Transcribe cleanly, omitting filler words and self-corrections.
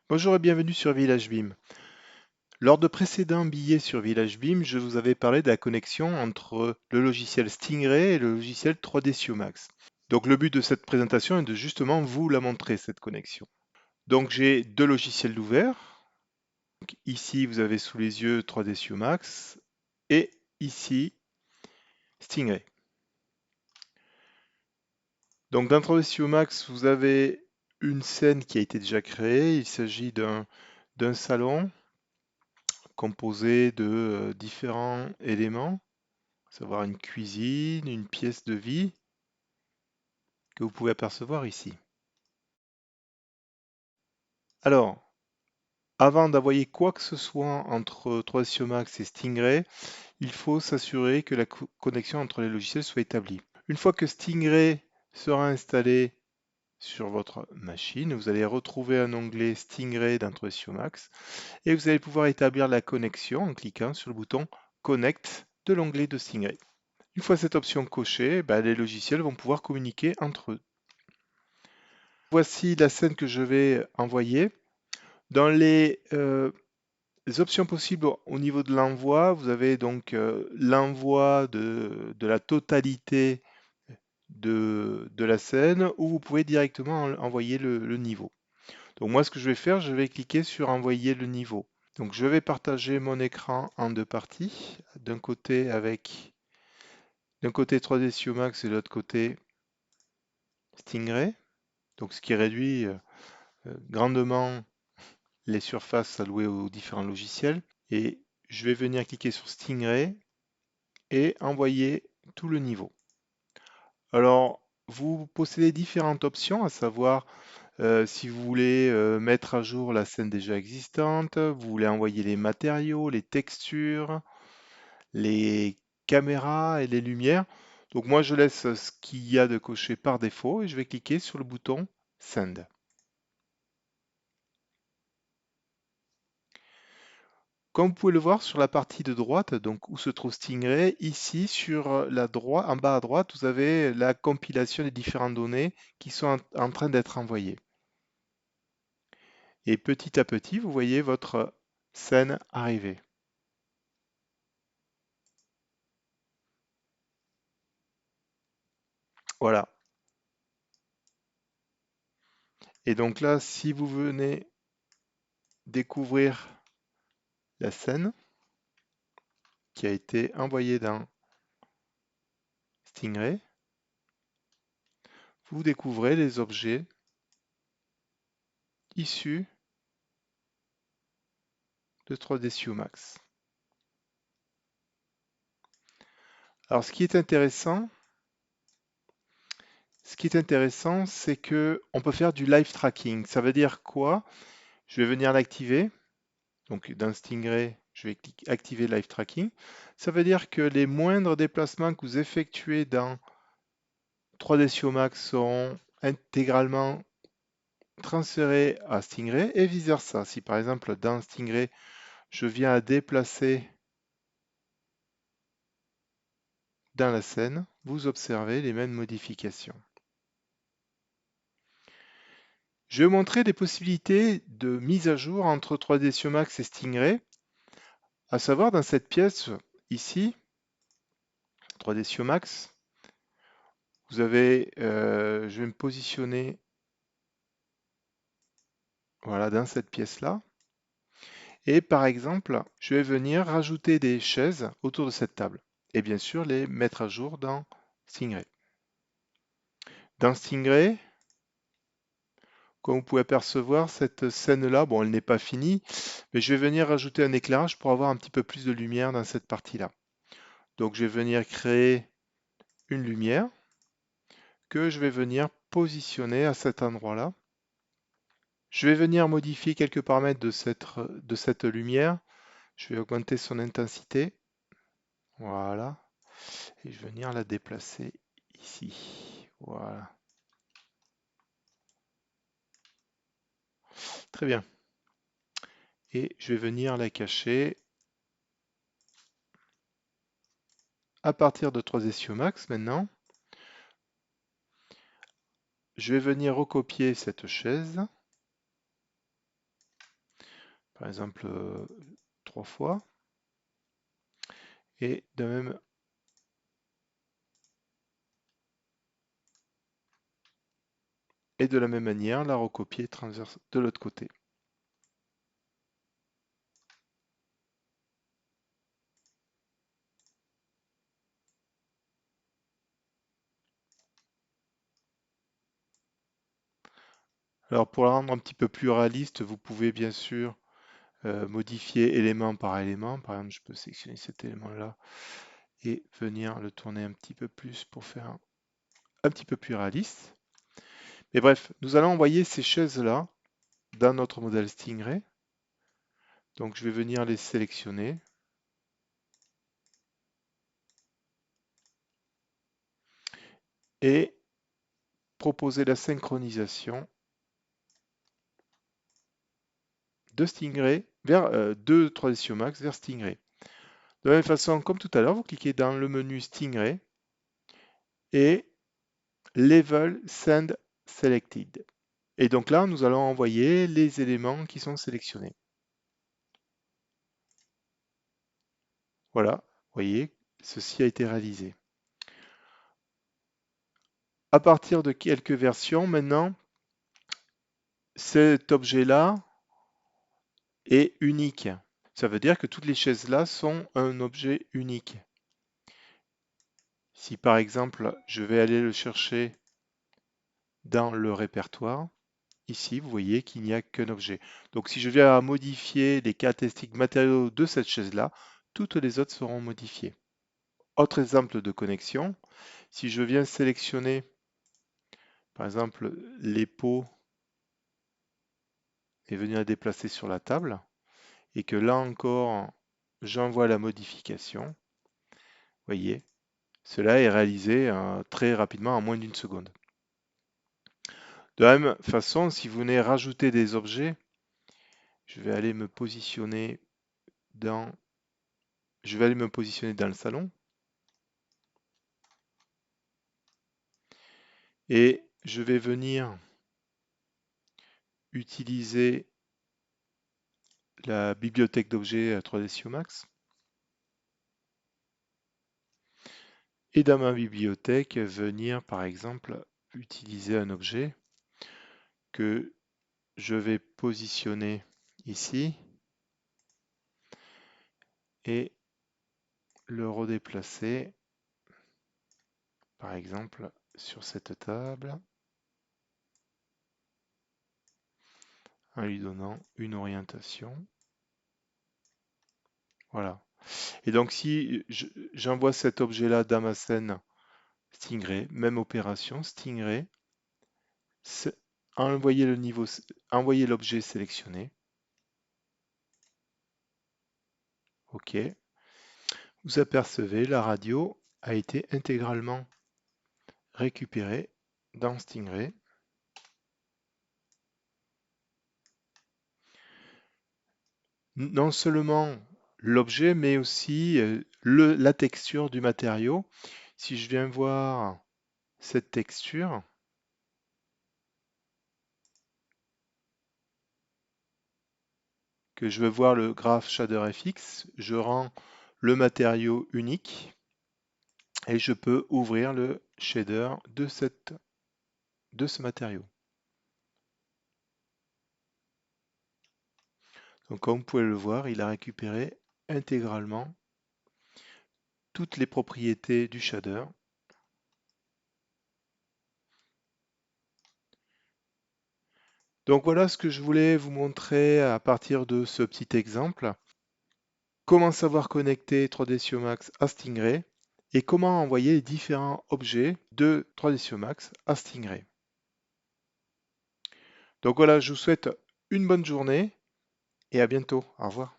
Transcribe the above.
Bonjour et bienvenue sur Village BIM. Lors de précédents billets sur Village BIM, je vous avais parlé de la connexion entre le logiciel Stingray et le logiciel 3D Siomax. Donc le but de cette présentation est de justement vous la montrer, cette connexion. Donc j'ai deux logiciels ouverts. Donc, ici, vous avez sous les yeux 3D Siomax et ici Stingray. Donc dans 3D Siomax, vous avez une scène qui a été déjà créée. Il s'agit d'un salon composé de différents éléments, à savoir une cuisine, une pièce de vie que vous pouvez apercevoir ici. Alors, avant d'envoyer quoi que ce soit entre 3ds Max et Stingray, il faut s'assurer que la connexion entre les logiciels soit établie. Une fois que Stingray sera installé sur votre machine, vous allez retrouver un onglet Stingray dans 3ds Max et vous allez pouvoir établir la connexion en cliquant sur le bouton Connect de l'onglet de Stingray. Une fois cette option cochée, les logiciels vont pouvoir communiquer entre eux. Voici la scène que je vais envoyer. Dans les options possibles au niveau de l'envoi, vous avez donc l'envoi de la totalité de la scène ou vous pouvez directement envoyer le niveau. Donc moi, ce que je vais faire, je vais cliquer sur envoyer le niveau. Donc je vais partager mon écran en deux parties. D'un côté 3D Siomax et de l'autre côté Stingray. Donc ce qui réduit grandement les surfaces allouées aux différents logiciels. Et je vais venir cliquer sur Stingray et envoyer tout le niveau. Alors, vous possédez différentes options, à savoir si vous voulez mettre à jour la scène déjà existante, vous voulez envoyer les matériaux, les textures, les caméras et les lumières. Donc moi, je laisse ce qu'il y a de coché par défaut et je vais cliquer sur le bouton Send. Comme vous pouvez le voir sur la partie de droite, donc où se trouve Stingray, ici sur la droite, en bas à droite, vous avez la compilation des différentes données qui sont en train d'être envoyées. Et petit à petit, vous voyez votre scène arriver. Voilà. Et donc là, si vous venez découvrir la scène qui a été envoyée dans Stingray, vous découvrez les objets issus de 3D Siomax. Alors ce qui est intéressant, c'est que on peut faire du live tracking. Ça veut dire quoi? Je vais venir l'activer. Donc dans Stingray, je vais activer live tracking. Ça veut dire que les moindres déplacements que vous effectuez dans 3D Siomax seront intégralement transférés à Stingray et vice-versa. Si par exemple dans Stingray, je viens à déplacer dans la scène, vous observez les mêmes modifications. Je vais vous montrer des possibilités de mise à jour entre 3D Siomax et Stingray, à savoir dans cette pièce ici, 3D Siomax, vous avez, je vais me positionner voilà, dans cette pièce-là. Et par exemple, je vais venir rajouter des chaises autour de cette table. Et bien sûr, les mettre à jour dans Stingray. Dans Stingray, comme vous pouvez apercevoir, cette scène-là, bon, elle n'est pas finie, mais je vais venir rajouter un éclairage pour avoir un petit peu plus de lumière dans cette partie-là. Donc, je vais venir créer une lumière que je vais venir positionner à cet endroit-là. Je vais venir modifier quelques paramètres de cette lumière. Je vais augmenter son intensité. Voilà. Et je vais venir la déplacer ici. Voilà. Très bien. Et je vais venir la cacher à partir de 3D Siomax maintenant. Je vais venir recopier cette chaise. par exemple 3 fois, et de la même manière la recopier transverse de l'autre côté. Alors pour la rendre un petit peu plus réaliste, vous pouvez bien sûr modifier élément par élément. Par exemple, je peux sélectionner cet élément-là et venir le tourner un petit peu plus pour faire un petit peu plus réaliste. Mais bref, nous allons envoyer ces chaises-là dans notre modèle Stingray. Donc je vais venir les sélectionner. Et proposer la synchronisation de Stingray vers de 3ds Max vers Stingray. De la même façon, comme tout à l'heure, vous cliquez dans le menu Stingray et Level Send Selected. Et donc là, nous allons envoyer les éléments qui sont sélectionnés. Voilà, vous voyez, ceci a été réalisé. À partir de quelques versions, maintenant, cet objet-là est unique. Ça veut dire que toutes les chaises-là sont un objet unique. Si par exemple, je vais aller le chercher dans le répertoire, ici, vous voyez qu'il n'y a qu'un objet. Donc si je viens à modifier les caractéristiques matériaux de cette chaise-là, toutes les autres seront modifiées. Autre exemple de connexion, si je viens sélectionner, par exemple, les pots et venir les déplacer sur la table, et que là encore, j'envoie la modification, vous voyez, cela est réalisé très rapidement, en moins d'une seconde. De la même façon, si vous venez rajouter des objets, je vais aller me positionner dans, le salon et je vais venir utiliser la bibliothèque d'objets 3ds Max. Et dans ma bibliothèque, venir par exemple utiliser un objet que je vais positionner ici et le redéplacer par exemple sur cette table en lui donnant une orientation. Voilà. Et donc si j'envoie cet objet-là dans ma scène Stingray, même opération, Stingray, envoyer l'objet sélectionné. OK. Vous apercevez, la radio a été intégralement récupérée dans Stingray. Non seulement l'objet, mais aussi la texture du matériau. Si je viens voir cette texture, que je veux voir le graphe Shader FX, je rends le matériau unique et je peux ouvrir le shader de ce matériau. Donc comme vous pouvez le voir, il a récupéré intégralement toutes les propriétés du shader. Donc voilà ce que je voulais vous montrer à partir de ce petit exemple. Comment savoir connecter 3ds Max à Stingray et comment envoyer les différents objets de 3ds Max à Stingray. Donc voilà, je vous souhaite une bonne journée et à bientôt. Au revoir.